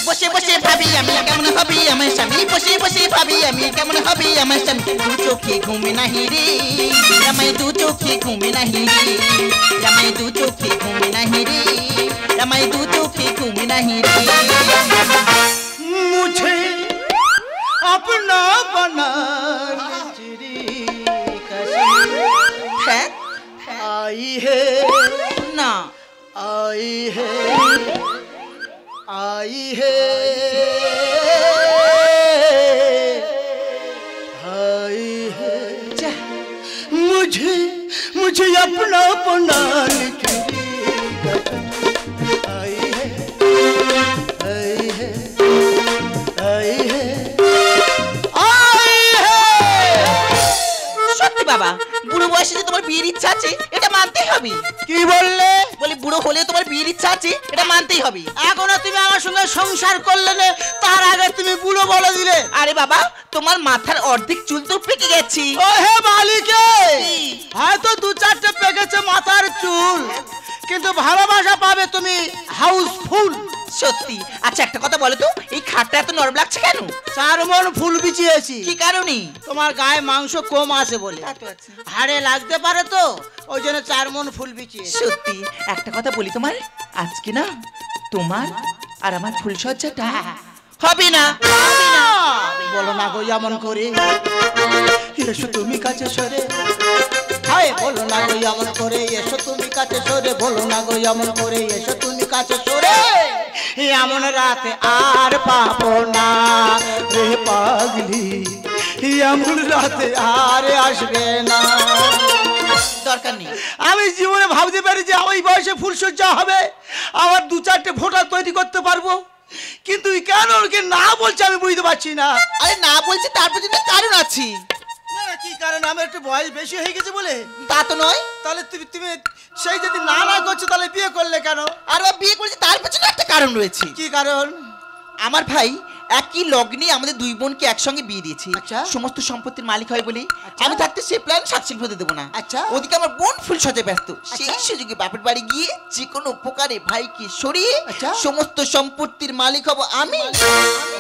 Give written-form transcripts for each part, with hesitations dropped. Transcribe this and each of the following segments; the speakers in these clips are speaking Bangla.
বসে বসে ভাবি আমি কেমন হবি আমার স্বামী বসে বসে ভাবি আমি কেমন হবি আমার স্বামী দু চোখে ঘুমে নাহি রে রামাই দু চোখে ঘুমে নাহি রে রামাই দু চোখে ঘুমে নাহি রে রামাই দু চোখে ঘুমে নাহি রে मुझे अपना बना হ্যাঁ आई है না आई है आई है आई है मुझे मुझे अपना बना आई है आई है आई है आई है সত্যি বাবা বুড়ো বয়সে যে তোমার বিয়ের ইচ্ছা আছে এটা মানতেই হবে কি বললে বলি বুড়ো হলে তোমার বিয়ের ইচ্ছা আছে এটা মানতেই হবে এখনো তুমি আমার সঙ্গে সংসার করলে না তার আগে তুমি বুড়ো বলে দিলে আরে বাবা তোমার মাথার অর্ধেক চুল তো পেকে গেছে ও হে মালিকে হয়তো দু চারটে পেকেছে মাথার চুল কিন্তু ভালোবাসা পাবে তুমি হাউসফুল সত্যি আচ্ছা একটা কথা বলো তো এই খাটটা এত নরম লাগছে কেন 4 মণ ফুল বিছিয়েছি কি কারণে তোমার গায়ে মাংস কম আছে বলে হাড়ে লাগতে পারে তো ওই জন্য 4 মণ ফুল বিছিয়েছি সত্যি একটা কথা বলি তোমার আজকে না তোমার আর আমার ফুলসজ্জাটা হবে না বলো না গো এমন করে এসো তুমি কাছে সরে হায় বলো না গো এমন করে এসো তুমি কাছে সরে বলো না গো এমন করে এসো তুমি কাছে সরে এমন রাতে আর পাবো না রে পাগলি এমন রাতে আর আসবে না দরকার নেই আমি জীবনে ভাবতে পারি যে ওই বয়সে ফুলসজ্জা হবে আবার 2-4টে ফোঁটা তৈরি করতে পারবো কিন্তু কেন ওকে না বলছে আমি বুঝতে পারছি না আরে না বলছি তার পেছনে কারণ আছে না কি কারণ আমার একটু বয়স বেশি হয়ে গেছে বলে তা তো নয় তাহলে তুমি সেই যদি না করছো তাহলে বিয়ে করলে কেন আর ও বিয়ে করেছে তার পেছনে একটা কারণ রয়েছে কি কারণ আমার ভাই একই লগ্নে আমাদের দুই বোনকে একসঙ্গে বিয়ে দিয়েছি আচ্ছা সমস্ত সম্পত্তির মালিক হয় বলে আমি থাকতে সে প্ল্যান সাকসেস হতে দেবো না আচ্ছা ওদিকে আমার বোন ফুল সাজে ব্যস্ত সেই সুযোগে বাপের বাড়ি গিয়ে যে কোনো উপকারে ভাইকে সরিয়ে সমস্ত সম্পত্তির মালিক হব আমি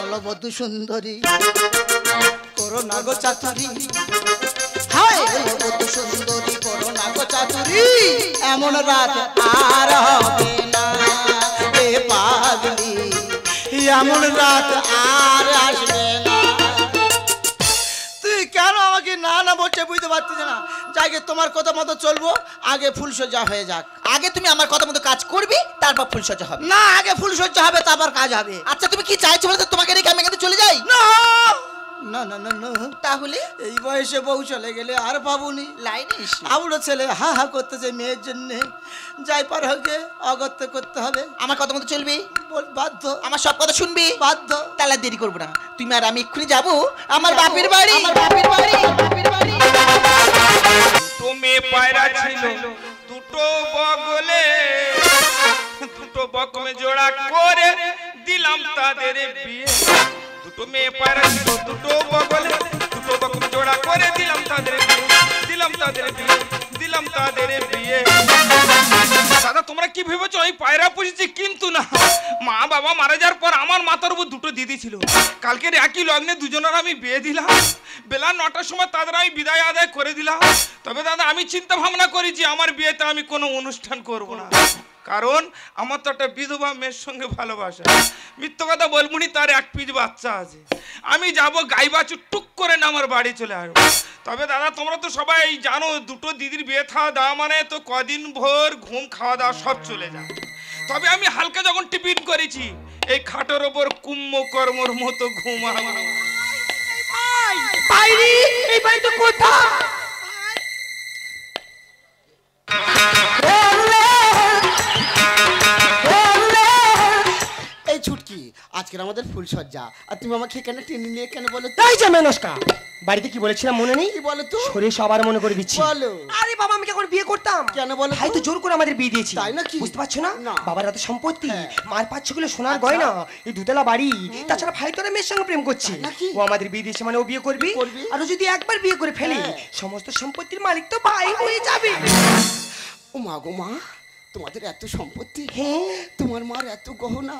বলবধূ সুন্দরী করো না গো চাতুরি হায় বলবধূ সুন্দরী করো না গো চাতুরি এমন রাত আর হবে না এ পাগলি এমন রাত আর আসবে না তুই কেন আমাকে না না বলছে বুঝতে পারছিস না যাকে তোমার কথা মতো চলবো আগে ফুলসজ্জা হয়ে যাক আগে তুমি আমার কথা মতো কাজ করবে তারপর ফুলসজ্জা হবে না আগে ফুলসজ্জা হবে তারপর কাজ হবে আচ্ছা তুমি কি চাইছো বলে তোমাকে রেখে আমি এখানে চলে যাই না না না না না তাহলে এই বয়সে বউ চলে গেলে আর পাবুনি লাইনে এসে আবুলো ছেলে হা হা করতেছে মেয়ের জন্য যাই পার হোকে অগত্য করতে হবে আমার কথা মতো চলবে বাধ্য আমার সব কথা শুনবি বাধ্য তাহলে দেরি করবো না তুমি আর আমি এক্ষুনি যাবো আমার বাপের বাড়ি আমার বাপের বাড়ি বাপের বাড়ি তুমি পায়রা ছিল দুটো বগলে দুটো বকমে জোড়া করে দিলাম তাদের বিয়ে দুটো মেয়ে পায়রা ছিল দুটো বগলে দুটো বকমে জোড়া করে দিলাম তাদের বিয়ে দিলাম তাদের বিয়ে দিলাম তাদের বিয়ে দাদা তোমরা কি ভেবেছো এই পায়রা পুষেছি কিন্তু না মা বাবা মারা যাওয়ার পর আমার মাথার উপর দুটো দিদি ছিল কালকের একই লগ্নে দুজনের আমি বিয়ে দিলাম বেলা 9টার সময় তাদের আমি বিদায় আদায় করে দিলাম তবে দাদা আমি চিন্তা ভাবনা করেছি আমার বিয়েতে আমি কোনো অনুষ্ঠান করব না কারণ আমার তো একটা বিধবা মেয়ের সঙ্গে ভালোবাসা মিথ্যা কথা বলবুনি তার এক পিস বাচ্চা আছে আমি যাব গাই বাছুর টুক করে না আমার বাড়ি চলে আসবো তবে দাদা তোমরা তো সবাই জানো দুটো দিদির বিয়ে খাওয়া দাওয়া মানে তো কদিন ভোর ঘুম খাওয়া দাওয়া সব চলে যায় তবে আমি হালকা যখন টিফিন করেছি এই খাটের ওপর কুম্ভকর্মর মতো ঘুমাবো এই বাড়ি তো কোথায় এই ছুটকি আজকের আমাদের ফুলসজ্জা আর তুমি আমাকে এখানে টেনে নিয়ে কেন বলো তাই যে মেনস্কা বাড়িতে কি বলেছিলাম মনে নেই কি বলো তো শরীর সবার মনে করে দিচ্ছি বলো আরে বাবা আমি যখন বিয়ে করতাম কেন বলো ভাই তো জোর করে আমাদের বিয়ে দিয়েছি তাই নাকি বুঝতে পারছো না না। বাবার এত সম্পত্তি মার 5-6 কিলো সোনার গয়না এই দুতলা বাড়ি তাছাড়া ভাই তোরা মেয়ের সঙ্গে প্রেম করছে ও আমাদের বিয়ে দিয়েছে মানে ও বিয়ে করবি আর ও যদি একবার বিয়ে করে ফেলে সমস্ত সম্পত্তির মালিক তো ভাই হয়ে যাবে ও মা গো মা তোমাদের এত সম্পত্তি, হ্যাঁ তোমার মার এত গহনা,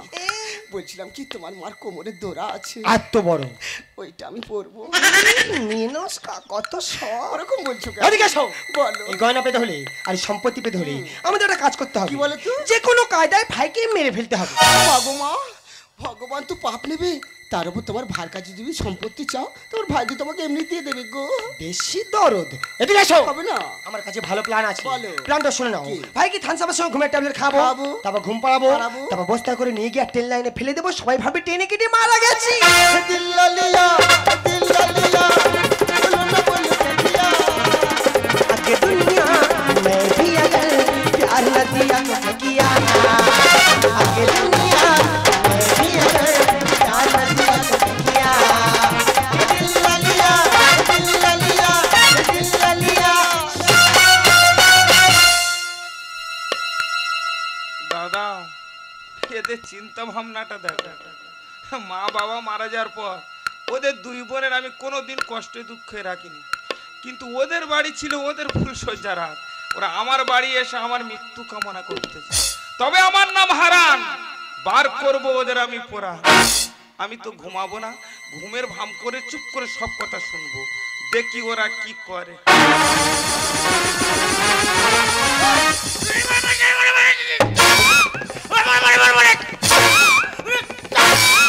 বলছিলাম কি তোমার মার কোমরে দোরা আছে, এত বড় ওইটা আমি পরবো। মিনস্কা কত শখ। ওরকম বলছো কেন? এদিকে এসো। বলো। এই গয়না পেতে হলে আর এই সম্পত্তি পেতে হলে আমাদের একটা কাজ করতে হবে। কি বলো তো? যে কোনো কায়দায় ভাইকে মেরে ফেলতে হবে। ভগমা, ভগবান তো পাপ নেবে, তার উপর তোমার ভাইয়ের কাছে যদি সম্পত্তি চাও তোমার ভাই তো তোমাকে এমনি দিয়ে দেবে গো। বেশি দরদ। এদিকে এসো। হবে না? আমার কাছে ভালো প্ল্যান আছে। বলো। প্ল্যানটা শুনে নাও। কি? ভাইকে থানসাপের সঙ্গে ঘুমের ট্যাবলেট খাবো, খাবো। তারপর ঘুম পাড়াবো, পাড়াবো। তারপর বস্তা করে নিয়ে গিয়ে ট্রেন লাইনে ফেলে দেবো, সবাই ভাবে ট্রেনে কেটে মারা গেছি। দিল লালিয়া, দিল লালিয়া, বলো না বলো সখিয়া। आगे दुनिया में भी अगर प्यार न दिया तो किया आगे दुनिया में भी अगर प्यार न दिया तो किया দিল লালিয়া, দিল লালিয়া, দিল লালিয়া। দাদা এদের চিন্তা ভাবনাটা দেখ। মা বাবা মারা যাওয়ার পর ওদের দুই বোনের আমি কোনোদিন কষ্টে দুঃখে রাখিনি, কিন্তু ওদের বাড়ি ছিল ওদের ফুলশয্যা রাত, ওরা আমার বাড়ি এসে আমার মৃত্যু কামনা করতেছে। তবে আমার নাম হারান, বার করব ওদের আমি পোড়া। আমি তো ঘুমাবো না, ঘুমের ভাম করে চুপ করে সব কথা শুনবো, দেখি ওরা কি করে।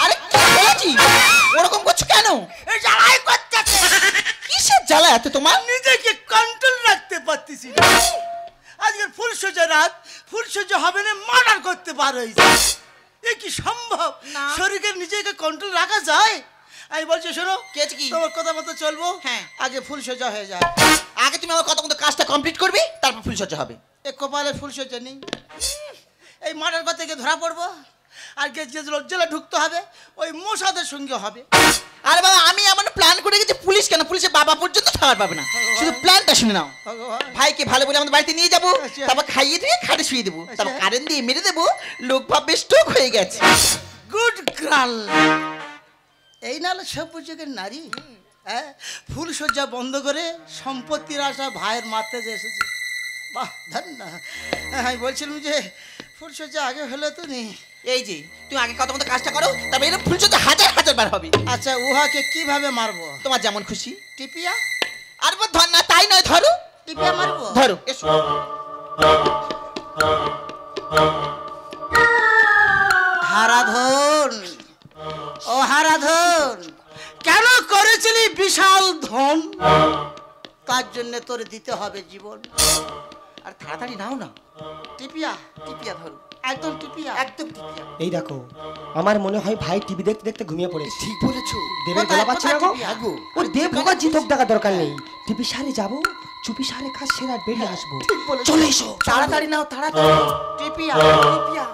আরে কি বলেছি? ওরকম করছো কেন? এই জ্বালাই করতেছে, কিসের জ্বালা এত তোমার? নিজেকে কন্ট্রোল রাখতে পারতেছি না। আজকে ফুলসজ্জা রাত, ফুলসজ্জা হবে না, মার্ডার করতে পার হয়েছে। এ কি সম্ভব? না। শরীরকে নিজেকে কন্ট্রোল রাখা যায়? আমি বলছি শোনো, কেছে কি? তোমার কথা মতো চলবো, হ্যাঁ। আগে ফুলসজ্জা হয়ে যায়। আগে তুমি আমার কত কত কাজটা কমপ্লিট করবে, তারপর ফুলসজ্জা হবে। এ কপালে ফুলসজ্জা নেই, এই মার্ডার করতে গিয়ে ধরা পড়বো, আর কে যে জেলে ঢুকতে হবে ওই মোসাদের সঙ্গে হবে। আরে বাবা, আমি এমন প্ল্যান করে গেছি, পুলিশ কেন, পুলিশের বাবা পর্যন্ত ছাড় পাবে না। শুধু প্ল্যানটা শুনে নাও। ভগবান, ভাইকে ভালো বলে আমাদের বাড়িতে নিয়ে যাবো, আচ্ছা। তারপর খাইয়ে দিয়ে খাটে শুয়ে দেবো, তারপর আচ্ছা। কারেন্ট দিয়ে মেরে দেবো, লোক ভাববে স্ট্রোক হয়ে গেছে। Good girl. এই নাহলে সভ্যযুগের নারী। হ্যাঁ, ফুলসজ্জা বন্ধ করে সম্পত্তির আশা ভাইয়ের মারতে যে এসেছে। বাহ ধন্য। আমি বলছিলাম যে ফুলসজ্জা আগে হলে তো নি। এই যে তুমি আগে কত মতো কাজটা করো, তারপর এরকম ফুলসজ্জা হাজার হাজার বার হবে। আচ্ছা, উহাকে কিভাবে মারবো? তোমার যেমন খুশি। টিপিয়া? আর ধর না, তাই নয়, ধরো টিপিয়া মারবো? ধরো, এসো। হারাধন, ও হারাধন, কেন করেছিলি বিশাল ধন? তার জন্য তোর দিতে হবে জীবন। আর তাড়াতাড়ি নাও না, টিপিয়া, টিপিয়া ধরো, একদম টিপিয়া। একদম টিপিয়া। এই দেখো, আমার মনে হয় ভাই টিভি দেখতে দেখতে ঘুমিয়ে পড়েছে। ঠিক বলেছো। দেবের কোথায়- গলা পাচ্ছে না গো? কোথায় টিভি? আগো ও দেব ভোগার জিতক দেখার দরকার নেই, টিভি সারে যাবো, চুপি সারে কাজ সেরে আর বেরিয়ে আসবো। চলে এসো। তাড়াতাড়ি নাও, তাড়াতাড়ি। টিপিয়া, টিপিয়া।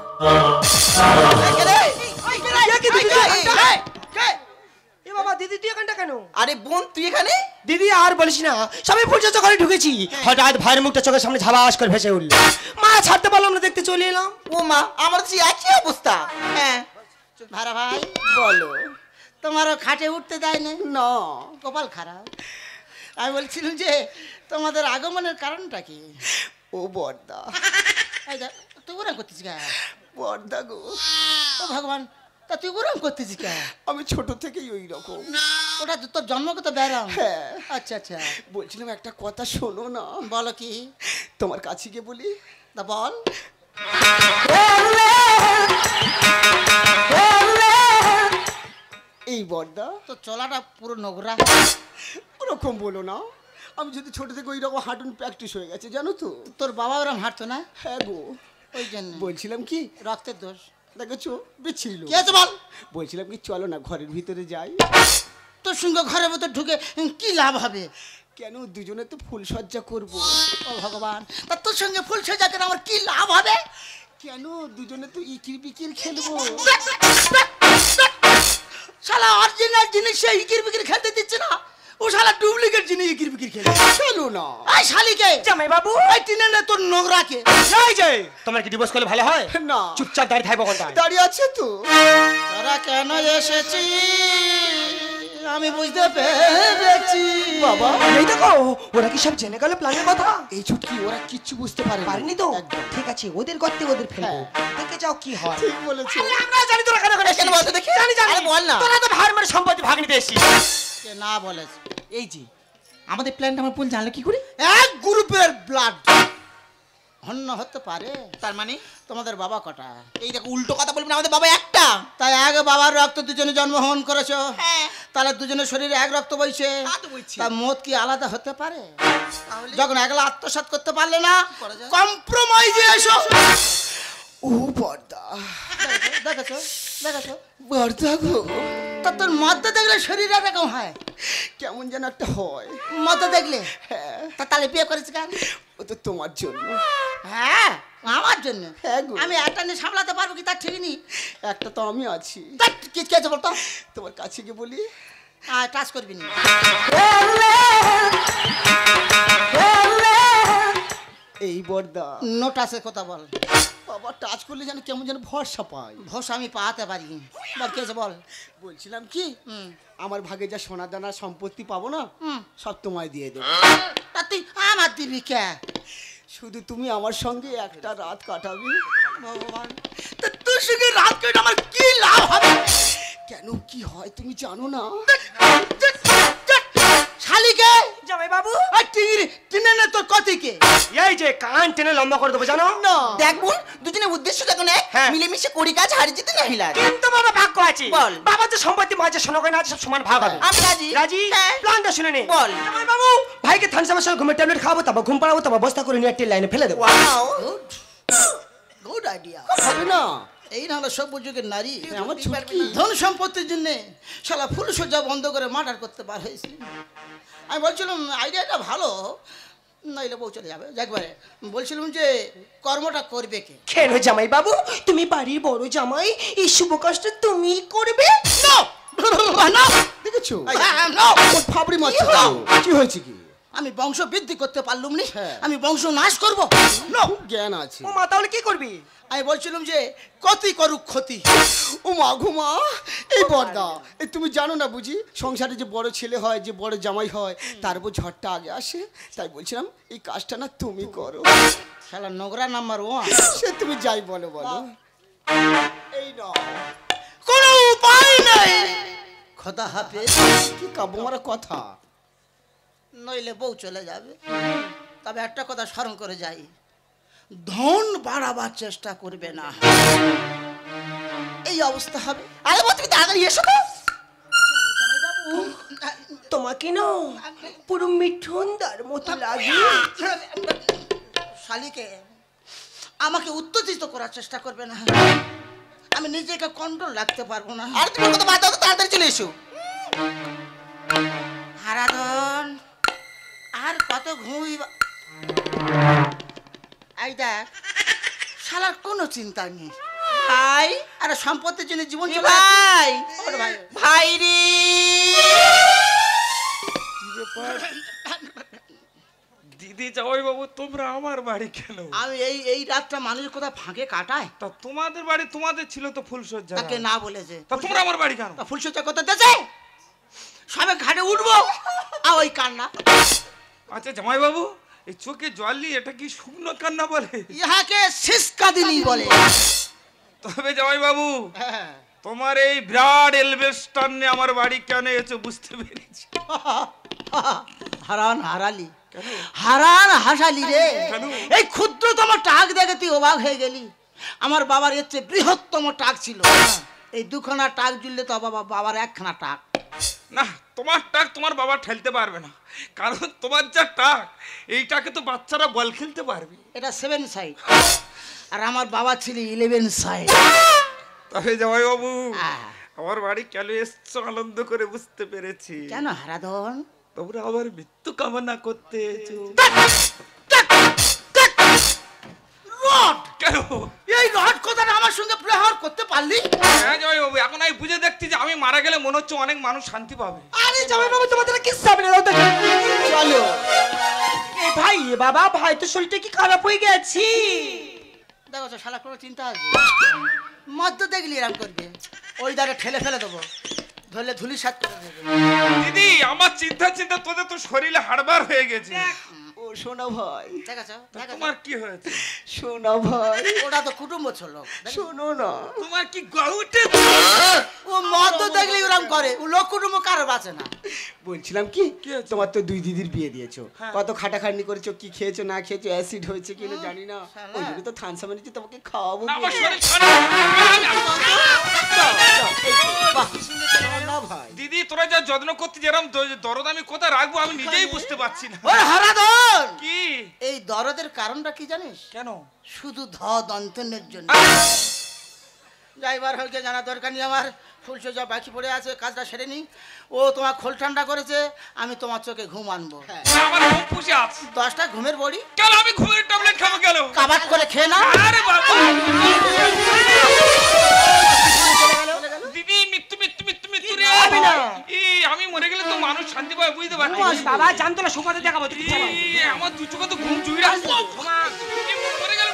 এ বাবা, দিদি তুই এখানটা কেন? আরে বোন, তুই এখানে? দিদি আর বলিস না, সবাই ফুলসজ্জা ঘরে ঢুকেছি, হঠাৎ ভাইয়ের মুখটা চোখের সামনে ঝাবাস করে ভেসে উঠল। মা ছাড়তে পারলাম না, দেখতে চলে এলাম। ও মা, আমার তো সেই একই অবস্থা। হ্যাঁ, ভাড়া ভাই, বলো। তোমারও খাটে উঠতে দেয় না? না, কপাল খারাপ। আমি বলছিলাম যে তোমাদের আগমনের কারণটা কি? ও বর্দা, এই দেখ, তুই ওরম করতেছিস কে? বর্দা গো, ও ভগবান, তা তুই ওরম করতেছিস কে? আমি ছোট থেকেই ওই রকম। ওটা তো তোর জন্মগত ব্যারাম। হ্যাঁ। আচ্ছা আচ্ছা, বলছিলাম একটা কথা শোনো না, বলো কি? তোমার কাছে গিয়ে বলি। তা বল। এই বর্দা, তো চলাটা পুরো নোংরা। ওরকম বলো না, আমি যদি ছোট থেকে ওই রকম হাঁটুন প্র্যাকটিস হয়ে গেছে জানো তো। তোর বাবা ওরম হাঁটতো না, হ্যাঁ গো, ওই জন্য। বলছিলাম কি, রক্তের দোষ। দেখেছো বিচ্ছিল। কি আছে বল? বলছিলাম কি, চলো না ঘরের ভিতরে যাই। তোর সঙ্গে ঘরের ভেতর ঢুকে কি লাভ হবে? কেন, দুজনে তো ফুল সজ্জা করবো। ও ভগবান, তা তোর সঙ্গে ফুল সজ্জা করে আমার কি লাভ হবে? কেন, দুজনে তো ইকির বিকির খেলবো। শালা অরিজিনাল জিনিস সে ইকির বিকির খেলতে দিচ্ছে না, ও শালা ডুপ্লিকেট জিনিস ইকির বিকির খেলে। চলো না। এই শালিকে, জামাই বাবু, এই টিনে না তোর নোংরাকে। এই যে তোমরা কি ডিভোর্স করলে ভালো হয়? না, চুপচাপ দাঁড়িয়ে থাকবো কোনটা? দাঁড়িয়ে আছে তো। তোরা কেন এসেছিস আমি বুঝতে পেরেছি। বাবা এই দেখো ওরা কি সব জেনে গেল প্ল্যানের কথা? এই ছুটকি ওরা কিচ্ছু বুঝতে পারে পারেনি তো? ঠিক আছে ওদের গর্তে ওদের ফেলবো, দেখে যাও কি হয়। ঠিক বলেছো। আমরা জানি তোরা কেন করে কেন বলতো দেখি? জানি আরে বল না। তোরা তো ভার মানে সম্পত্তি ভাগ নিতে এসেছিস। কে না বলেছে? এই যে আমাদের প্ল্যানটা আমার বোন জানলো কি করে? এক গ্রুপের ব্লাড অন্য হতে পারে। তার মানে তোমাদের বাবা কটা? এই দেখো উল্টো কথা বলবেন, আমাদের বাবা একটা। তাই এক বাবার রক্ত দুজনে জন্মগ্রহণ করেছো, হ্যাঁ। তাহলে দুজনের শরীরে এক রক্ত বইছে। তা তো বইছে। তা মত কি আলাদা হতে পারে? তাহলে? যখন একলা আত্মসাৎ করতে পারলে না, করা যায়? কম্প্রোমাইজে এসো। ও বর্দা, দেখেছো দেখেছো? বর্দা গো, তা তোর মদ্দা দেখলে শরীর এরকম হয়? কেমন যেন একটা হয়। মদ্দা দেখলে? হ্যাঁ, তা তাহলে বিয়ে করেছে কেন? ও তো তোমার জন্য। হ্যাঁ আমার জন্য। হ্যাঁ গো। আমি একটা নিয়ে সামলাতে পারবো কি তার ঠিক নেই। একটা তো আমি আছি। কি আছে বলতো? তোমার কাছে গিয়ে বলি, টাচ করবি না। এই বর্দা নো টাচের কথা বল। বাবা টাচ করলে যেন কেমন যেন ভরসা পাই। ভস আমি পাতে পারি। বল কি আছে বল। বলছিলাম কি, হুম। আমার ভাগে যা সোনা দানা সম্পত্তি পাবো না, হুম। সব তোমায় দিয়ে দেবো। তা তুই আমার দিবি কে? শুধু তুমি আমার সঙ্গে একটা রাত কাটাবে। ভগবান, তা তোর সঙ্গে রাত কেটে আমার কি লাভ হবে? কেন কি হয় তুমি জানো না? শালিকে জামাই বাবু আর টিনে না তোর কতিকে। এই যে কান টেনে লম্বা করে দেবো জানো না দেখ বোন, দুজনের উদ্দেশ্য দেখুন এক, হ্যাঁ। মিলেমিশে করি কাজ, হারি জিতে না হিলা। কিন্তু বাবা ভাগ্য আছে। বল। বাবা যে সম্পত্তি মাঝে শোনা করে না আছে, সব সমান ভাগ হবে। আমি রাজি। রাজি? হ্যাঁ। প্ল্যানটা শুনে নে। বল। জামাই বাবু ভাইকে থানসামের সঙ্গে ঘুমের ট্যাবলেট খাওয়াবো, তারপর ঘুম পাড়াবো, তারপর বস্তা করে নিয়ে একটা লাইনে ফেলে দেবো। Wow, good idea. হবে না? এই না হলো সভ্য যুগের নারী। আমার ছুটকি। ধন সম্পত্তির জন্য শালা ফুল সজ্জা বন্ধ করে মার্ডার করতে পার হয়েছে। আমি বলছিলাম আইডিয়াটা ভালো, নইলে বউ চলে যাবে। একবারে বলছিলাম যে কর্মটা করবে কে? কেন জামাই বাবু তুমি বাড়ির বড় জামাই, এই শুভ কাজটা তুমি করবে? দেখেছো No! ওর ফাবড়ি মারছে কি হলো? তো। কি হয়েছে কি? আমি বংশ বৃদ্ধি করতে পারলুম নি, হ্যাঁ। আমি বংশ নাশ করবো? খুব জ্ঞান আছে। ও মা তাহলে কি করবি? আমি বলছিলাম যে কতি করুক ক্ষতি। ও মা ঘুমা, এই বর্দা, এই তুমি জানো না বুঝি সংসারে যে বড় ছেলে হয়, যে বড় জামাই হয়, তার উপর ঝড়টা আগে আসে। তাই বলছিলাম এই কাজটা না তুমি করো। শালা নোংরা নাম্বার 1। সে তুমি যাই বলো বলো। এই না কোনো উপায় নাই। খোদা হাফেজ। কি কাবুমারা কথা। নইলে বউ চলে যাবে। তবে একটা কথা স্মরণ করে যাই, ধন বাড়াবার চেষ্টা করবে না, এই অবস্থা হবে। আরে বাবা তুমি তাড়াতাড়ি এসো তো। তোমাকে না পুরো মিঠুনদার মতো লাগে। শালিকে আমাকে উত্তেজিত করার চেষ্টা করবে না, আমি নিজেকে কন্ট্রোল রাখতে পারবো না। আরে তুমি কত বাদ দাও তো, তাড়াতাড়ি চলে এসো। হারাধন আর কত ঘুমই এই দেখ, শালার কোনো চিন্তা নেই। ভাই, আরে সম্পত্তির জন্য জীবন এ চলে ভাই, ওরে ভাই। ভাই রে। দিদি জামাই বাবু তোমরা আমার বাড়ি কেন? আমি এই রাতটা মানুষের কোথায় ফাঁকে কাটায়, তা তোমাদের বাড়ি তোমাদের ছিল তো ফুলসজ্জা। তাকে না বলেছে। তা তোমরা আমার বাড়ি কেন? তা ফুলসজ্জা কথা দেছে, সবে ঘাটে উঠবো আর ওই কান্না। আচ্ছা জামাই বাবু, এই চোখে জল নিয়ে এটা কি শুকনো কান্না বলে? ইহাকে শিষ্কা দিনই বলে। তবে জামাই বাবু হ্যাঁ। তোমার এই বিরাট এলবেস্টার নিয়ে আমার বাড়ি কেন এসে বুঝতে পেরেছি। হারান হারালি, হারান হাসালি রে। কেন? এই ক্ষুদ্রতম টাক দেখে তুই অবাক হয়ে গেলি। আমার বাবার এর চেয়ে বৃহত্তম টাক ছিল। এই দুখানা টাক জুড়লে তো বাবার একখানা টাক। না, তোমার টাক তোমার বাবা ঠেলতে পারবে না, কারণ তোমার যা টাক এইটাকে তো বাচ্চারা বল খেলতে পারবে। এটা 7 সাইড, আর আমার বাবা ছিল 11 সাইড। তবে জামাই বাবু হ্যাঁ। আমার বাড়ি কেন এসছো আনন্দ করে বুঝতে পেরেছি। কেন হারাধন? তোমরা আবার মৃত্যু কামনা করতে এসো। রড, কেন? এই রড কথাটা আমার সঙ্গে প্রহার করতে পারলি? হ্যাঁ জামাই বাবু, এখন আমি বুঝে দেখছি যে আমি মারা গেলে মনে হচ্ছে অনেক মানুষ শান্তি পাবে। আরে জামাই বাবু তোমাদের কি সামনে দাও তো। চলো এই ভাই বাবা ভাই তো শরীরটা কি খারাপ হয়ে গেছে। দেখো তো শালা কোনো চিন্তা আছে? মদ্য দেখলি এরম করবে, ওই দ্বারে ঠেলে ফেলে দেবো। ধরলে ধুলি সাত করে দেবে। দিদি আমার চিন্তা চিন্তা তোদের তো শরীরে হাড়বার হয়ে গেছে। ও শোনা ভাই, দেখাচ্ছ তোমার কি হয়েছে? শোনা ভাই, ওটা তো কুটুম্ব ছিল। শোনো না, তোমার কি গউটে? ও মদ তো দেখলে ওরকম করে, ও লোক কুটুম্ব কারো বাঁচে না। বলছিলাম কি তোমার তো দুই দিদির বিয়ে দিয়েছো, কত খাটাখাটনি করেছো, কি খেয়েছো না খেয়েছো, অ্যাসিড হয়েছে কিনা জানি না, ওই জন্য তো থানসা মেরেছি তোমাকে খাওয়াবো। আমার শরীর খারাপ। দিদি তোরা যা যত্ন করতে যেরকম দরদ আমি কোথায় রাখবো আমি নিজেই বুঝতে পারছি না। ওই হারাধন, কি এই দরদের কারণটা কি জানিস? কেন? শুধু দন্তনের জন্য। যাইবার হয়ে জানা দরকার নেই আমার, ফুলসজ্জা বাকি পড়ে আছে, কাজটা সেরে নি। ও তোমার খোল ঠান্ডা করেছে, আমি তোমার চোখে ঘুম আনবো। আমার ঘুম পুষে আছে। 10টা ঘুমের বড়ি কেন আমি ঘুমের ট্যাবলেট খাবো কেন? কাবাত করে খেয়ে না। আরে বাবা দিদি মৃত্যু মৃত্যু মৃত্যু মৃত্যু রে। আমি মরে গেলে তো মানুষ শান্তি পায়, বুঝতে পারছি। বাবা জানতো না, সুপাতে দেখাবো তুই। আমার দু চোখে তো ঘুম চুই রাখবো। মরে গেল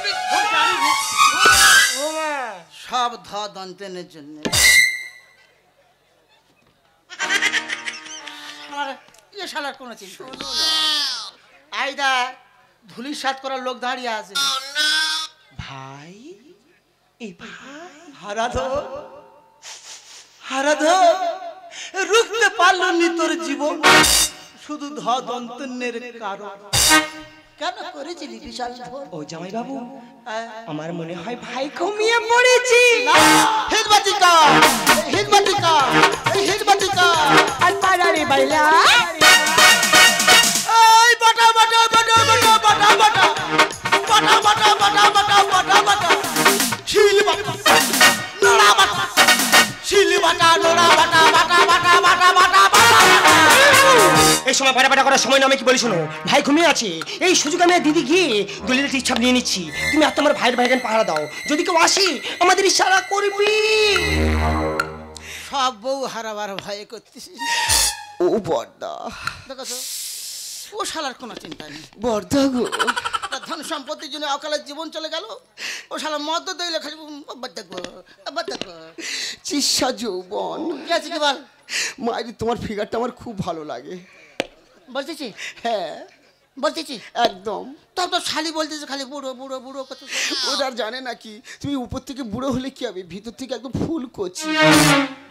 সব দন্তনের জন্য। শালার কোনো চিন্তা আইদা ধুলি সাত করার লোক দাঁড়িয়ে আছে। ভাই, এই ভাই হারাধন, হারাধন, রুখতে পারলো নি তোর জীবন, শুধু দন্তনের কারণ। কেন করেছিলি বিশাল ধন? ও জামাই বাবু, আমার মনে হয় ভাই ঘুমিয়ে পড়েছি। হিজবাতিকা, হিজবাতিকা, হিজবাতিকা, আর পাড়ারে বাইলা এই বাটা বাটা বাটা বাটা বাটা বাটা বাটা বাটা বাটা বাটা বাটা বাটা শিল বাটা নোড়া বাটা শিল বাটা নোড়া বাটা বাটা বাটা বাটা বাটা বাটা। এই সময় বাটা বাটা করার সময় না, আমি কি বলি শোনো, ভাই ঘুমিয়ে আছে, এই সুযোগ আমি দিদি গিয়ে দলিলের ইচ্ছা নিয়ে নিচ্ছি। তুমি আর তোমার ভাইয়ের ভাইগান পাহারা দাও, যদি কেউ আসি আমাদের ইশারা করবি। সব বউ হারাবার ভয়ে করতেছিস। ও বর্দা, দেখো ও শালার কোনো চিন্তা নেই। বর্দা গো, ধন সম্পত্তির জন্য অকালের জীবন চলে গেল। ও শালা মদ দিলে খালি দেখবো দেখবো চিস্যা যৌবন। কি আছে কি বল? মায়ের তোমার ফিগারটা আমার খুব ভালো লাগে। বলতেছি? হ্যাঁ বলতেছি একদম। তব তো শালি বলতেছে খালি বুড়ো বুড়ো বুড়ো কত। ওরা জানে নাকি তুমি উপর থেকে বুড়ো হলে কি হবে, ভিতর থেকে একদম ফুল কচি।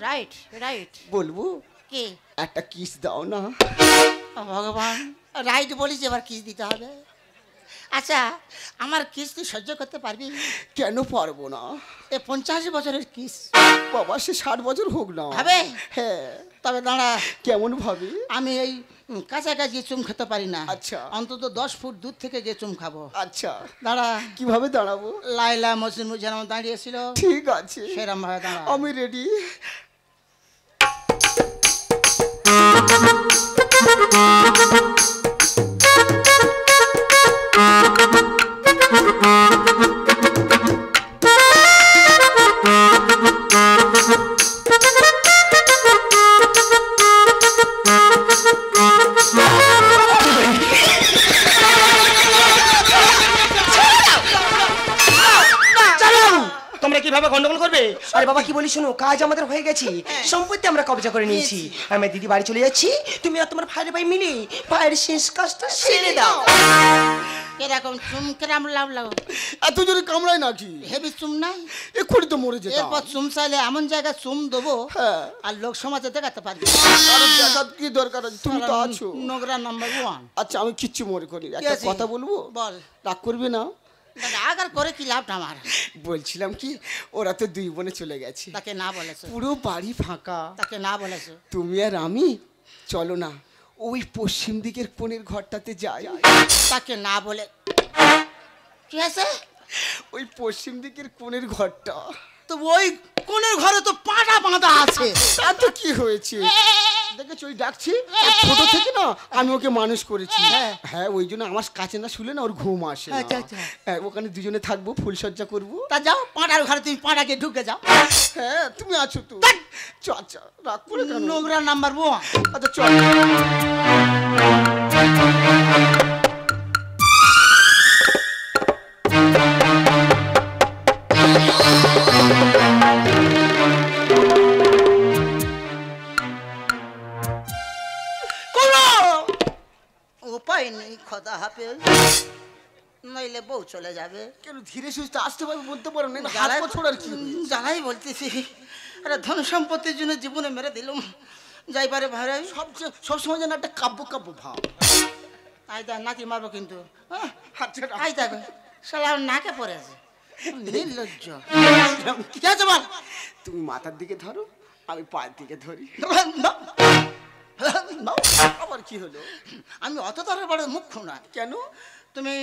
Right right. বলবো কি? একটা কিস দাও না। ভগবান, রাইট বলিস, এবার কিস দিতে হবে। আচ্ছা আমার কিস তুই সহ্য করতে পারবি? কেন পারবো না? এ 50 বছরের কিস। বাবা সে 60 বছর হোক না। হবে? হ্যাঁ। তবে দাঁড়া, কেমন ভাবে? আমি এই কাছাকাছি চুম খেতে পারি না। আচ্ছা। অন্তত 10 ফুট দূর থেকে গিয়ে চুম খাবো। আচ্ছা দাঁড়া, কিভাবে দাঁড়াবো? লাইলা মজনু যেরকম দাঁড়িয়েছিল ঠিক আছে, সেরকম ভাবে দাঁড়া। আমি রেডি। কিভাবে গন্ডগোল করবে? আরে বাবা কি বলি শোনো, কাজ আমাদের হয়ে গেছে, সম্পত্তি আমরা কবজা করে নিয়েছি। আমি দিদি বাড়ি চলে যাচ্ছি, তুমি আর তোমার ভাইয়ের ভাই মিলে ভাইয়ের শেষ কাজটা সেরে দাও। এরকম চুম কেরাম লাভ লাভ এত জোরে কামড়ায় নাকি? হেভি চুম নাই, এক্ষুনি তো মরে যেতাম। এরপর চুম চাইলে এমন জায়গায় চুম দেবো হ্যাঁ। আর লোক সমাজে দেখাতে পারবি। আরে দেখার কি দরকার আছে, তুমি তো আছো। নোংরা নাম্বার 1। আচ্ছা আমি কিচ্ছু মনে করি, একটা কথা বলবো? বল। রাগ করবে না? আগার করে কি লাভটা আমার? বলছিলাম কি, ওরা তো দুই বোনে চলে গেছে, তাকে না বলেছে। পুরো বাড়ি ফাঁকা, তাকে না বলেছে। তুমি আর আমি চলো না ওই পশ্চিম দিকের কোণের ঘরটাতে যাই। তাকে না বলে কি আছে? ওই পশ্চিম দিকের কোণের ঘরটা তো ওই কোণের ঘরে তো পাটা বাঁধা আছে। তার তো কি হয়েছে দেখেছো, ওই ডাকছি, ছোট থেকে না আমি ওকে মানুষ করেছি। হ্যাঁ ওই জন্য আমার কাছে না শুলে না ওর ঘুম আসে না। হ্যাঁ ওখানে দুজনে থাকবো, ফুলসজ্জা করবো। তা যাও পাটার ঘরে, তুমি পাটাকে ঢুকে যাও। হ্যাঁ তুমি আছো তো। আচ্ছা রাগ করে কেন? নোংরা নাম্বার 1। আচ্ছা চল। খোদা হাফেজ, নইলে বউ চলে যাবে। কেন ধীরে সুস্থে আসতে পারবে বলতে পারো না, হাত পা ছোড়ার কি হয়েছে? জ্বালাই বলতেছি, আরে ধন সম্পত্তির জন্য জীবনে মেরে দিলুম, যাই পারে ভাই। সবসময় যেন একটা কাব্য কাব্য ভাব। আই দা নাকি মারবো কিন্তু, আচ্ছা আই দেখো শালা আমার নাকে পড়ে আছে, নির্লজ্জ। কি আছে বল? তুমি মাথার দিকে ধরো, আমি পায়ের দিকে ধরি। আবার কি হলো? আমি অত তার বড় মুখ্য না। কেন? তুমি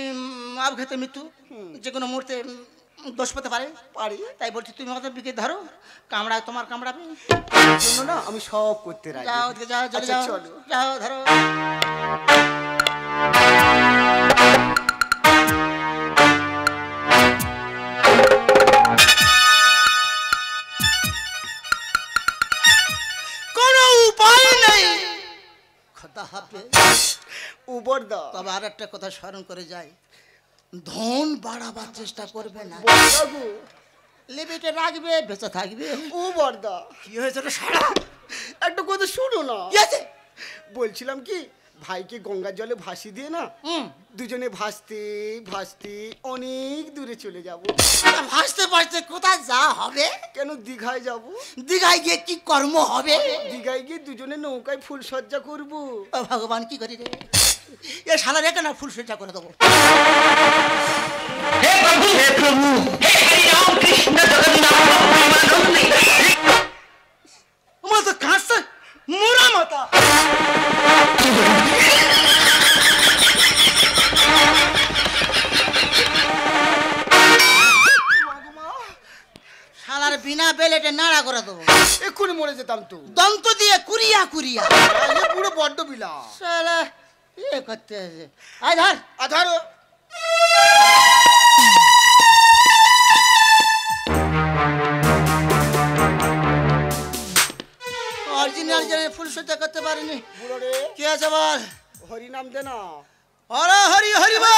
আবঘাতে মৃত্যু যে কোনো মুহূর্তে দোষ পেতে পারে, পারি। তাই বলছি তুমি আমাদের দিকে ধরো, কামড়ায় তোমার কামড়াবে। জন্য না আমি সব করতে রাজি। যাও ওদিকে যাও, চলে আচ্ছা, যাও, চলো। যাও ধরো। কোনো উপায় নেই, খোদা হাফেজ। উপর দাও। তবে আর একটা কথা স্মরণ করে যাই, ধন বাড়াবার চেষ্টা করবে না, বড়দাগু লিমিটে রাখবে, বেঁচে থাকবে। ও বড়দা, কি হয়েছে রে সারা? একটা কথা শোনো না। কি আছে? বলছিলাম কি, ভাইকে গঙ্গার জলে ভাসি দিয়ে না, দুজনে ভাসতে ভাসতে অনেক দূরে চলে যাব। ভাসতে ভাসতে কোথায় যা হবে? কেন, দীঘায় যাব। দীঘায় গিয়ে কি কর্ম হবে? দীঘায় গিয়ে দুজনে নৌকায় ফুল সজ্জা করবো। ও ভগবান, কি করি রে, এ শালা রেখে না ফুল সজ্জা করে দেবো। আমার তো কাঁচছে মোরা মাথা। শালার বিনা বেলেটে নাড়া করে দেবো, এক্ষুনি মরে যেতাম তো। দন্ত দিয়ে কুরিয়া কুরিয়া। এ পুরো বড্ড বিলা। শালা এ করতে আছে। আয় ধর। আধার অরিজিনাল জেনে ফুল সজ্জা করতে পারিনি। বুড়ো রে, কি আছে বল? হরি নাম দে না। হর হরি হরি বল।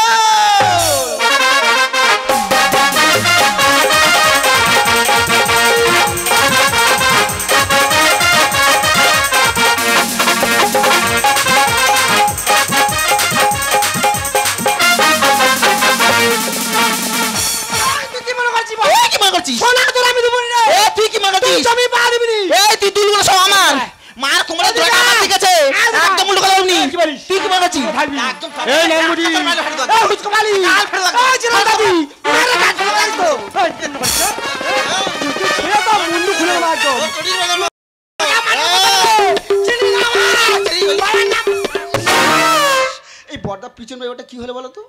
এই বড়দা পিছন ভাই ওটা কি হলো বলো তো?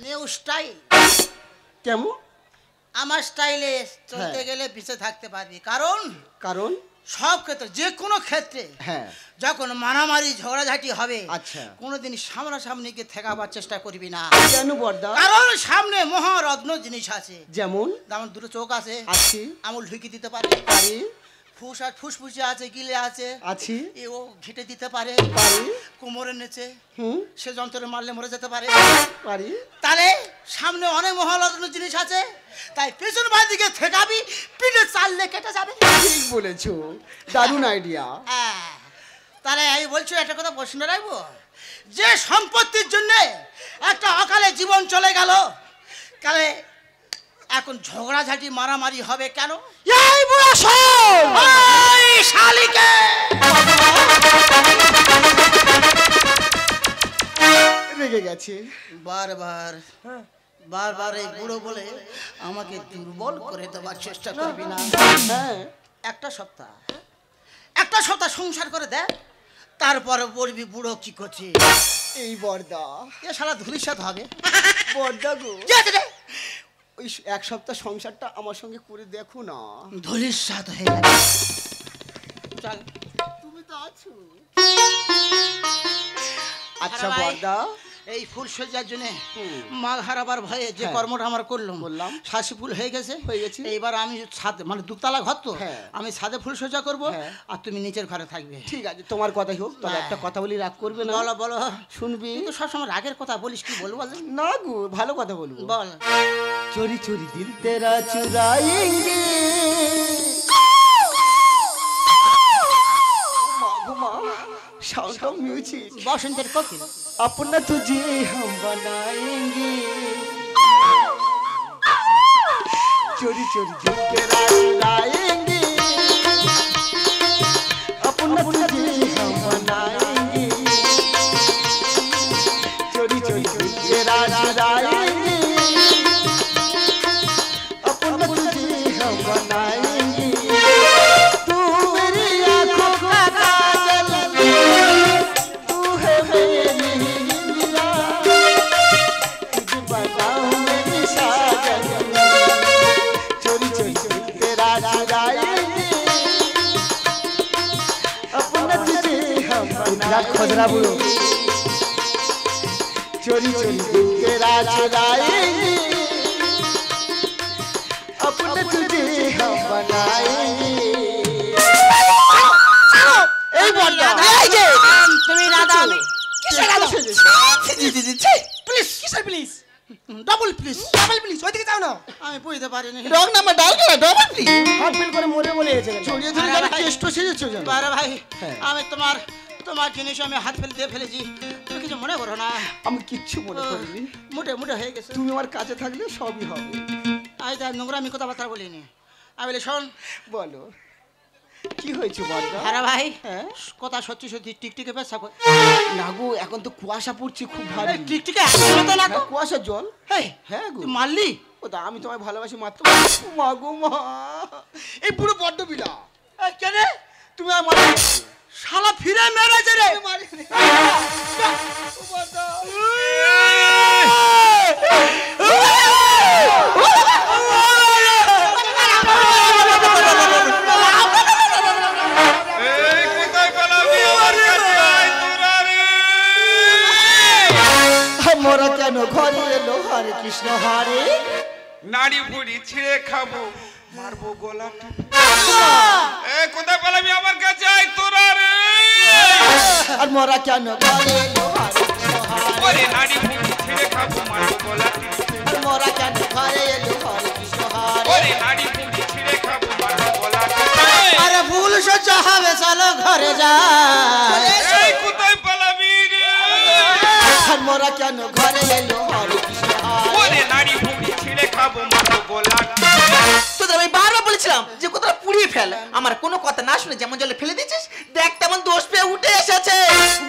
New style. কেমন? আমার স্টাইলে চলতে গেলে পিছে থাকতে পারবি, কারণ কারণ সব ক্ষেত্রে, যে কোনো ক্ষেত্রে হ্যাঁ, যখন মারামারি ঝগড়াঝাটি হবে, আচ্ছা, কোনোদিন সামনাসামনি গিয়ে ঠেকাবার চেষ্টা করবি না। কেন বড়দা? কারণ সামনে মহারত্ন জিনিস আছে। যেমন? যেমন দুটো চোখ আছে, আছে। আঙুল ঢুকি দিতে পারে, পারি। ফুস আর ফুসফুসে আছে, গিলে আছে, আছি। ও ঘেটে দিতে পারে, পারি। কোমরের নিচে হুম, সে যন্ত্রে মারলে মরে যেতে পারে। পারি। তাহলে সামনে অনেক মহারত্ন জিনিস আছে, তাই পেছন বাঁ দিকে ঠেকাবি, পিঠে চাললে কেটে যাবে। ঠিক বলেছো, দারুণ আইডিয়া। তাহলে আমি বলছি একটা কথা প্রশ্ন রাখবো, যে সম্পত্তির জন্য একটা অকালে জীবন চলে গেল, কালে এখন ঝগড়াঝাটি মারামারি হবে কেন? এই বুড়া শোন, ওই শালিকে রেগে গেছে বারবার বারবার এই বুড়ো বলে আমাকে দুর্বল করে দেওয়ার চেষ্টা করবি না। হ্যাঁ, একটা সপ্তাহ সংসার করে দে, তারপরে বলবি বুড়ো কি করছে। এই বড়দা, এ শালা ধুলিসাৎ হবে। বড়দা গো, কি আছে রে? ওই এক সপ্তাহ সংসারটা আমার সঙ্গে করে দেখো না। ধুলিসাৎ হয়ে যাবে। চল, তুমি তো আছো। আচ্ছা বড়দা, এই ফুল সজ্জার জন্য মাঘ হারাবার ভয়ে যে কর্মটা আমার করলাম, বললাম শাসি ফুল হয়ে গেছে। এইবার আমি ছাদে, মানে দুতলা ঘর তো, আমি ছাদে ফুল সজ্জা করবো, আর তুমি নিচের ঘরে থাকবে। ঠিক আছে, তোমার কথাই হোক। তবে একটা কথা বলি, রাগ করবে না? বলো বলো। শুনবি? কিন্তু সবসময় রাগের কথা বলিস, কি বলবো বল? না গো, ভালো কথা বলবো। বল। চোরি চোরি দিল তেরা চুরাएंगे। साउंड ऑफ म्यूजिक बसंतेर कोकिल अपना तुझे हम बनाएंगे चोरी चोरी दिल के राज लाएंगे अपना तुझे हम बनाएंगे चोरी चोरी दिल के राज लाएंगे अपना तुझे हम बनाएंगे तू मेरी आंखों का काजल तू है मेरी इंदिरा तुझे बताऊं मेरी साजन चोरी चोरी तेरा चुराएंगे अपना तुझे हम बनाएंगे खोजरा बुलो चोरी चोरी तेरा चुराएंगे अपना तुझे हम बनाएंगे এই বড় এই যে তুমি রাধা আমি কিসের রাধা প্লিজ কিসের প্লিজ ডাবল প্লিজ ওইদিকে যাও না আমি বুঝতে পারিনি রং নাম্বার ডাল করে ডবল প্লিজ হাত ফেল করে মরে মরে এসে গেল ছড়িয়ে ধরে গেল টেস্ট সেজেছো জানো বারে ভাই আমি তোমার জিনিস আমি হাত ফেলে দিয়ে ফেলেছি তুমি কিছু মনে করো না আমি কিচ্ছু মনে করিনি মোটে মোটে হয়ে গেছে তুমি আমার কাছে থাকলে সবই হবে আজ তার নোংরা আমি কথাবার্তা বলিনি আমি বলি শোন বলো কি হয়েছে বড়দা আরে ভাই হ্যাঁ কথা সত্যি সত্যি টিকটিকে পেশা কর না গো এখন তো কুয়াশা পড়ছে খুব ভারী টিকটিকে আসলে তো না তো কুয়াশা জল হেই হ্যাঁ গো তুই মারলি ও দা আমি তোমায় ভালোবাসি মাত্র মা গো মা এই পুরো বড্ড বিলা কেন তুমি আর মারো শালা ফিরে মেরেছে রে এই কোথায় পালাবি আমার কাছে আয় তোরা রে মোরা কেন ঘরে এলো হরে কৃষ্ণ হরে নাড়ি ভুড়ি ছিঁড়ে খাবো মারবো গলাটা এই কোথায় পালাবি আমার কাছে আয় তোরা রে আর মোরা কেন ঘরে এলো হরে কৃষ্ণ হরে ওরে নাড়ি ভুড়ি ছিঁড়ে খাবো মারবো গলাটা আর মোরা কেন ঘরে এলো হরে কৃষ্ণ হরে ওরে নাড়ি ভুড়ি ছিঁড়ে খাবো মারবো গলাটা আরে ভুল সজ্জা হবে চলো ঘরে যা এই কোথায় পালাবি রে আর মোরা কেন ঘরে এলো হরে কৃষ্ণ হরে ওরে নাড়ি ভুড়ি ছিঁড়ে খাবো মারবো গলাটা তোদের আমি বারবার বলেছিলাম যে কোথাও পুড়িয়ে ফেল আমার কোনো কথা না শুনে যেমন জলে ফেলে দিয়েছিস দেখ তেমন দোষ পেয়ে উঠে এসেছে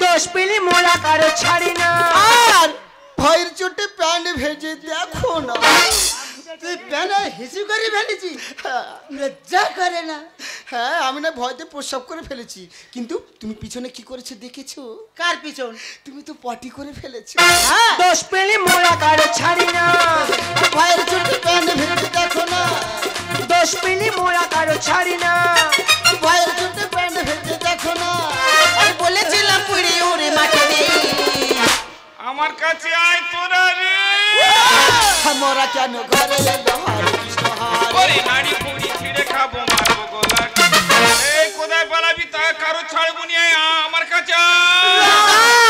দোষ পেলে মোরা কারো ছাড়ি না আর ভয়ের চোটে প্যান্ট ভেজে দেখো না তুই প্যানে হিসু করে ফেলেছি লজ্জা করে না হ্যাঁ আমি না ভয়তে প্রস্রাব করে ফেলেছি কিন্তু তুমি পিছনে কি করেছো দেখেছো কার পিছন তুমি তো পটি করে ফেলেছো হ্যাঁ দোষ পেলে মোরা কারো ছাড়ি না ভয়ের চোটে প্যান্ট ভেজে দেখো না দোষ পেলে মোরা কারো ছাড়ি না ভয়ের চোটে প্যান্ট ভেজে দেখো না আমি বলেছিলাম পুড়িয়ে উড়ে মাকে নেই আমার কাছে আয় তোরা রে মোরা কেন ঘরে এলো হরে কৃষ্ণ হরে ওরে নাড়ি ভুড়ি ছিঁড়ে খাবো মারবো গলাটা এই কোথায় পালাবি তা কারো ছাড়বো নি আমার কাছে আয়।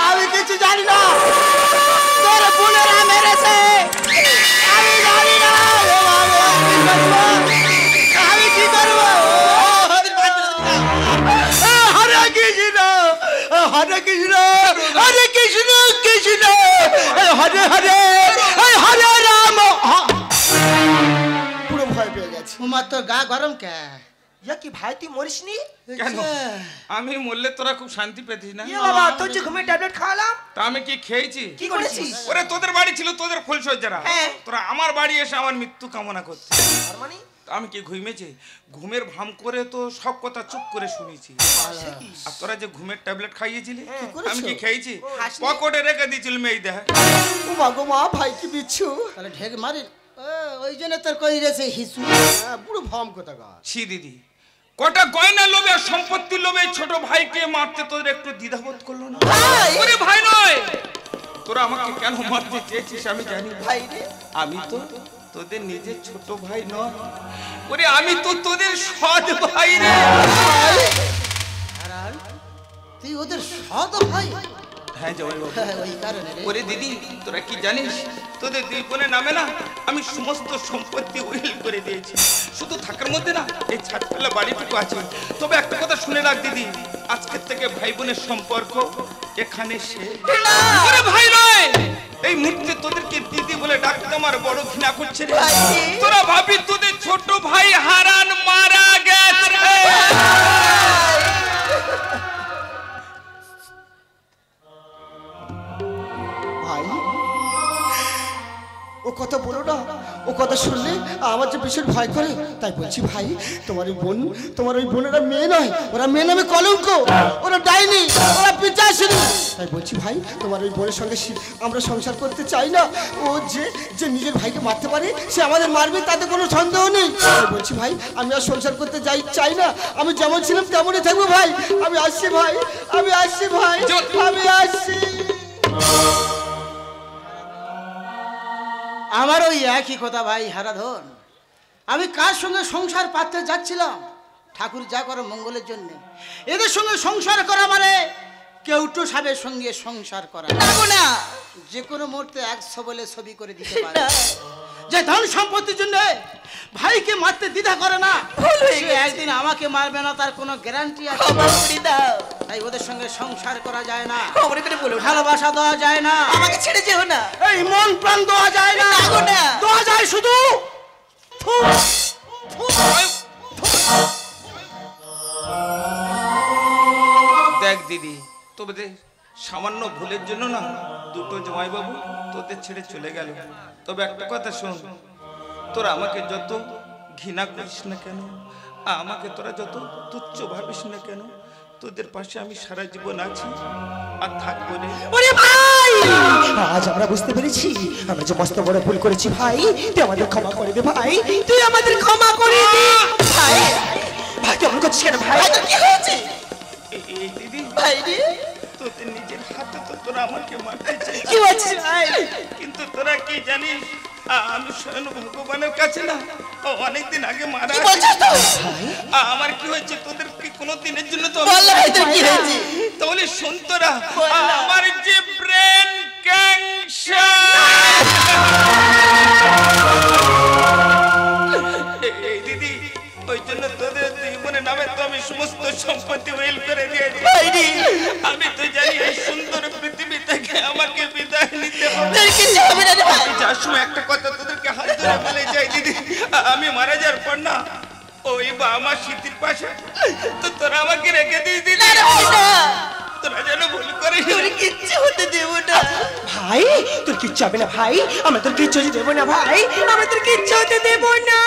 আমি কিছু জানি না তোর বোনেরা মেরেছে আমি জানি না আমি কি করবো হরে কৃষ্ণ হরে কৃষ্ণ হরে কৃষ্ণ কৃষ্ণ হরে হরে হরে রাম পুরো ভয় পেয়ে গেছে তোমার তো গা গরম কে ইয়া কি ভাই তুই মরিসনি কেন আমি মরলে তোরা খুব শান্তি পেতিস না বাবা তোর যে ঘুমের ট্যাবলেট খাওয়ালাম তা আমি কি খেয়েছি কি করেছিস ওরে তোদের বাড়ি ছিল তোদের ফুলসজ্জারা হ্যাঁ। তোরা আমার বাড়ি এসে আমার মৃত্যু কামনা করছিস তার মানে আমি কি ঘুমেছি ঘুমের ভাম করে তো সব কথা চুপ করে শুনেছি আর তোরা যে ঘুমের ট্যাবলেট খাইয়েছিলি আমি কি খেয়েছি পকেটে রেখে দিয়েছিল মেয়ে দেখ ও মা গো মা ভাই কি বিচ্ছু তাহলে ঢেক মারি ওই জন্য তোর কই রেছে হিসু পুরো ভম কথা গা ছি দিদি কটা গয়না লোভে আর সম্পত্তির লোভে ছোট ভাইকে মারতে তোদের একটু দ্বিধাবোধ করলো না ওরে ভাই নয় তোরা আমাকে কেন মারতে চেয়েছিস আমি জানি ভাই রে আমি তো তোদের নিজের ছোট ভাই নয় ওরে আমি তো তোদের সৎ ভাই রে তুই ওদের সৎ ভাই হ্যাঁ জামাইবাবু। ওই কারণে রে। ওরে দিদি, তোরা কি জানিস তোদের দুই বোনের নামে না আমি সমস্ত সম্পত্তি উইল করে দিয়েছি। শুধু থাকার মধ্যে না এই ছাদতলা বাড়িটুকু আছে। তবে একটা কথা শুনে রাখ দিদি, আজকের থেকে ভাই বোনের সম্পর্ক এখানে শেষ। ওরে ভাই নয়, এই মুহূর্তে তোদেরকে দিদি বলে ডাকতে আমার বড় ঘৃণা করছে রে। তোরা ভাবি তোদের ছোট ভাই হারান মারা গেছে। ভাই ও কথা বলো না, ও কথা শুনলে আমার যে ভীষণ ভয় করে। তাই বলছি ভাই, তোমার ওই বোনেরা মেয়ে নয়, ওরা মেয়ে নামে কলঙ্ক, ওরা ডাইনি, ওরা পিচাচিনি। তাই বলছি ভাই, তোমার ওই বোনের সঙ্গে আমরা সংসার করতে চাই না। ও যে নিজের ভাইকে মারতে পারে সে আমাদের মারবে, তাতে কোনো সন্দেহ নেই। তাই বলছি ভাই, আমি আর সংসার করতে চাই না। আমি যেমন ছিলাম তেমনই থাকবো ভাই। আমি আসছি ভাই, আমি আসছি ভাই, আমি আসছি। আমার ওই একই কথা ভাই হারাধন। আমি কার সঙ্গে সংসার পাততে যাচ্ছিলাম? ঠাকুর যা করে মঙ্গলের জন্য। এদের সঙ্গে সংসার করা মানে কেউটো সাহেবের সঙ্গে সংসার করা না। যে কোনো মুহূর্তে 100 বলে ছবি করে দিতে পারে। যে ধন সম্পত্তির জন্য ভাইকে মারতে দ্বিধা করে না, সে একদিন আমাকে মারবে না তার কোনো গ্যারান্টি আছে? তাই ওদের সঙ্গে সংসার করা যায় না। ভালোবাসা দেওয়া যায় না, আমাকে ছেড়ে যেও না। এই মন প্রাণ দেওয়া যায় না, দেওয়া যায় শুধু দেখ দিদি, তোদের সামান্য ভুলের জন্য না দুটো জামাইবাবু তোদের ছেড়ে চলে গেল। তবে একটা কথা শোন, তোরা আমাকে যত ঘৃণা করিস না কেন, আমাকে তোরা যত তুচ্ছ ভাবিস না কেন, তোদের পাশে আমি সারা জীবন আছি আর থাকবো রে। আজ আমরা বুঝতে পেরেছি আমরা যে মস্ত বড় ভুল করেছি ভাই। তুই আমাদের ক্ষমা করে দে ভাই, তুই আমাদের ক্ষমা করে দে ভাই। ভাই কেমন করছিস কেন ভাই? কি হয়েছে এই দিদি ভাই রে, তোদের নিজের হাতে তো তোরা আমাকে মারতে চাইছিস। কি হয়েছে ভাই? কিন্তু তোরা কি জানিস, আমি স্বয়ং ভগবানের কাছে না অনেকদিন আগে মারা আমার কি হয়েছে তোদের কি কোনো দিনের জন্য তো তাহলে শোন তোরা, আমার যে ব্রেন ক্যান্সার। এই দিদি, ওই জন্য তোদের দুই বোনের নামে তো আমি সমস্ত সম্পত্তি উইল করে দিয়েছি। আমি তো জানি এই সুন্দর পৃথিবী থেকে আমাকে বিদায় নিতে হবে। যার সময় একটা কথা তোদেরকে হাত ধরে বলে যাই দিদি, আমি মারা যাওয়ার পর না ওই বা আমার স্মৃতির পাশে তো তোরা আমাকে রেখে দিস দিদি। তোরা যেন ভুল করে কিচ্ছু হতে দেব না ভাই। তোর কিচ্ছু হবে না ভাই, আমরা তোর কিচ্ছু হতে দেবো না ভাই, আমরা তোর কিচ্ছু হতে দেবো না।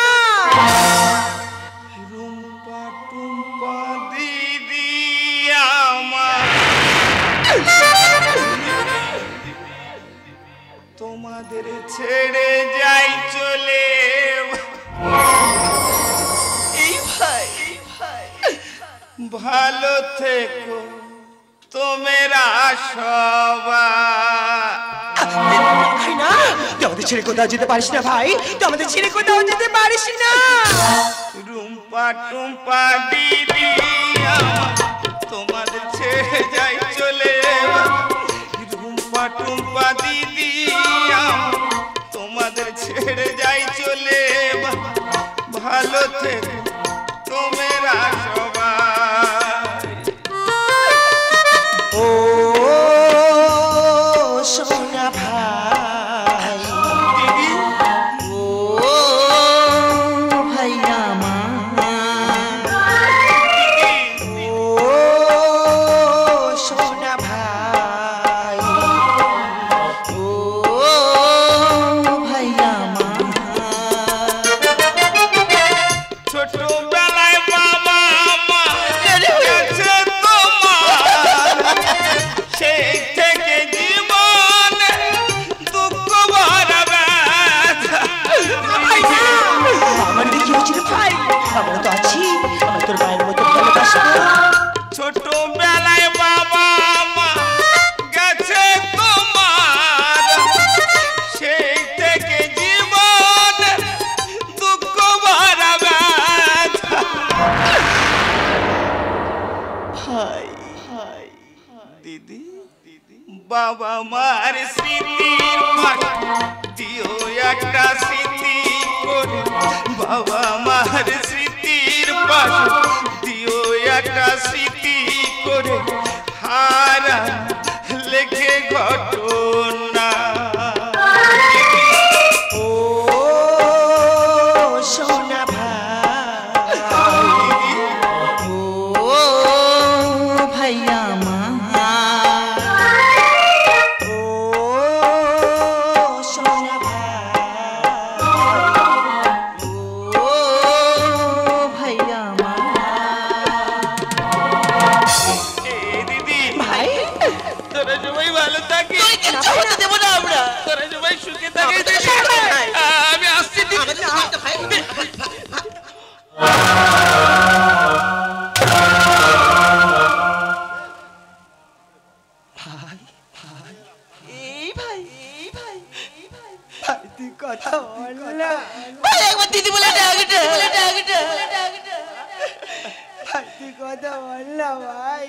রুম্পা টুম্পা দিদি আমার তোমাদের ছেড়ে যাই চলে। এই ভাই ভালো থেকো তোমরা সবাই। না, তুই আমাদের ছেড়ে কোথাও যেতে পারিস না ভাই, তুই আমাদের ছেড়ে কোথাও যেতে পারিস না। রুম্পা টুম্পা দিদি আমার তোমাদের ছেড়ে যাই চলে। রুম্পা টুম্পা দিদি আমার তোমাদের ছেড়ে যাই চলে। ভালো থেকো তোমরা সবাই। ও সোনা ভাই, দিদি ও ভাই আমার, ও সোনা ভাই, ও ভাই আমার। ছোটবেলায় বাবা মা গেছে তোমার, সেই থেকে জীবন দুঃখ ভরা ব্যথা। আমার কি হয়েছিল ভাই? আমরা তো আছি, আমরা তোর মায়ের মতো ভালোবাসবো। ছোটবেলায় বাবা মা গেছে তোমার, সেই থেকে জীবন দুঃখ ভরা ব্যথা। ভাই দিদি দিদি বাবা মার স্মৃতির পাশে দিও একটা স্মৃতি করে, বাবা মার স্মৃতির পাশে দিও একটা স্মৃতি করে, হারা লেখে ঘটনা। ও সোনা ভাই, ও ভাইয়া আমার, ও সোনা ভাই, ও ভাইয়া আমার। এই দিদি ভাই তোরা সবাই ভালো থাকিস, তোর কিচ্ছু হতে দেবো না আমরা। তোরা সবাই সুখে থাকিস দিদি। আমি আসছি দিদি। এই ভাই, এই ভাই, এই ভাই। ভাই তুই কথা বল না, ভাই একবার দিদি বলে ডাকটা, ডাকটা। ভাই তুই কথা বল না ভাই।